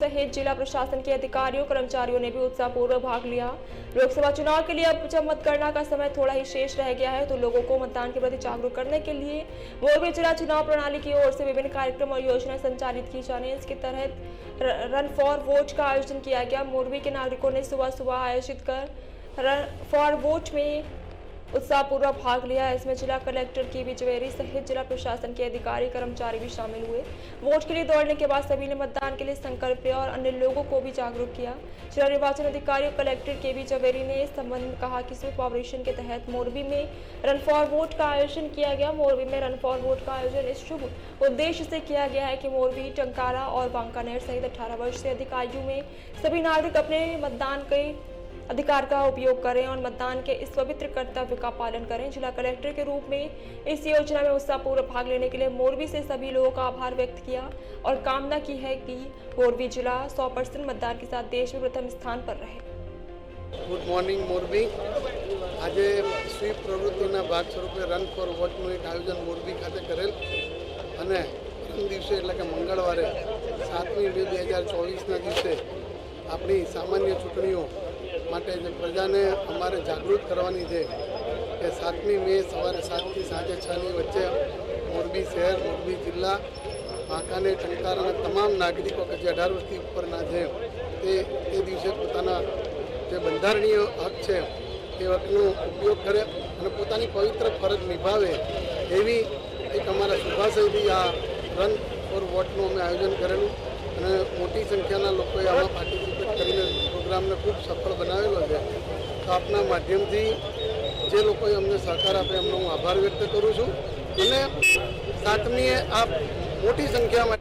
सहित जिला प्रशासन के अधिकारियों कर्मचारियों ने भी उत्साहपूर्वक भाग लिया। लोकसभा चुनाव के लिए अब जब मतगणना का समय थोड़ा ही शेष रह गया है तो लोगों को मतदान के प्रति जागरूक करने के लिए मोरबी जिला चुनाव प्रणाली की ओर से विभिन्न कार्यक्रम और योजनाएं संचालित की जा रही है। इसके तहत रन फॉर वोट का आयोजन किया गया। मोरबी के नागरिकों ने सुबह सुबह आयोजित कर रन फॉर वोट में उत्साहपूर्वक भाग लिया। इसमें जिला कलेक्टर के.बी. जवेरी सहित जिला प्रशासन के अधिकारी कर्मचारी भी शामिल हुए। वोट के लिए दौड़ने के बाद सभी ने मतदान के लिए संकल्प लिया और अन्य लोगों को भी जागरूक किया। जिला निर्वाचन अधिकारी और कलेक्टर के.बी. जवेरी ने इस संबंध में कहा कि स्वीप ऑपरेशन के तहत मोरबी में रन फॉर वोट का आयोजन किया गया। मोरबी में रन फॉर वोट का आयोजन इस शुभ उद्देश्य से किया गया है कि मोरबी, टंकारा और बांकानेर सहित 18 वर्ष से अधिक आयु में सभी नागरिक अपने मतदान के अधिकार का उपयोग करें और मतदान के इस पवित्र कर्तव्य का पालन करें। जिला कलेक्टर के रूप में इस योजना में उत्साहपूर्वक भाग लेने के लिए मोरबी से सभी लोगों का आभार व्यक्त किया और कामना की है कि मोरबी जिला 100% मतदान के साथ देश में प्रथम स्थान पर रहे। Good morning Morbi. आज स्वीप प्रवृत्तिना भाग स्वरूपे रन फॉर वोटનું એક આયોજન મોરબી ખાતે કરેલ અને પ્રથમ દિવસે એટલે કે મંગળવારે 7મી મે 2024ના દિવસે આપણી સામાન્ય ચૂંટણીઓ માટે જે પ્રજાને અમારે જાગૃત કરવાની છે કે 7મી મે સવારે 7 થી સાંજે 6 ની વચ્ચે મોરબી શહેર, મોરબી જિલ્લા, બાંકાનેર, ટંકારા અને તમામ નાગરિકો કે જે 18 વર્ષથી ઉપરના છે તે દિવસે પોતાના જે બંધારણીય હક છે તે હકનો ઉપયોગ કરે અને પોતાની પવિત્ર ફરજ નિભાવે એવી એક અમારા શુભાશયથી આ રન ફોર વોટનું અમે આયોજન કરેલું અને મોટી સંખ્યાના લોકોએ આમાં પાર્ટિસિપેટ કરીને પ્રોગ્રામને ખૂબ સફળ બનાવેલો છે। તો આપના માધ્યમથી જે લોકોએ અમને સહકાર આપે એમનો હું આભાર વ્યક્ત કરું છું અને 7મીએ આ મોટી સંખ્યામાં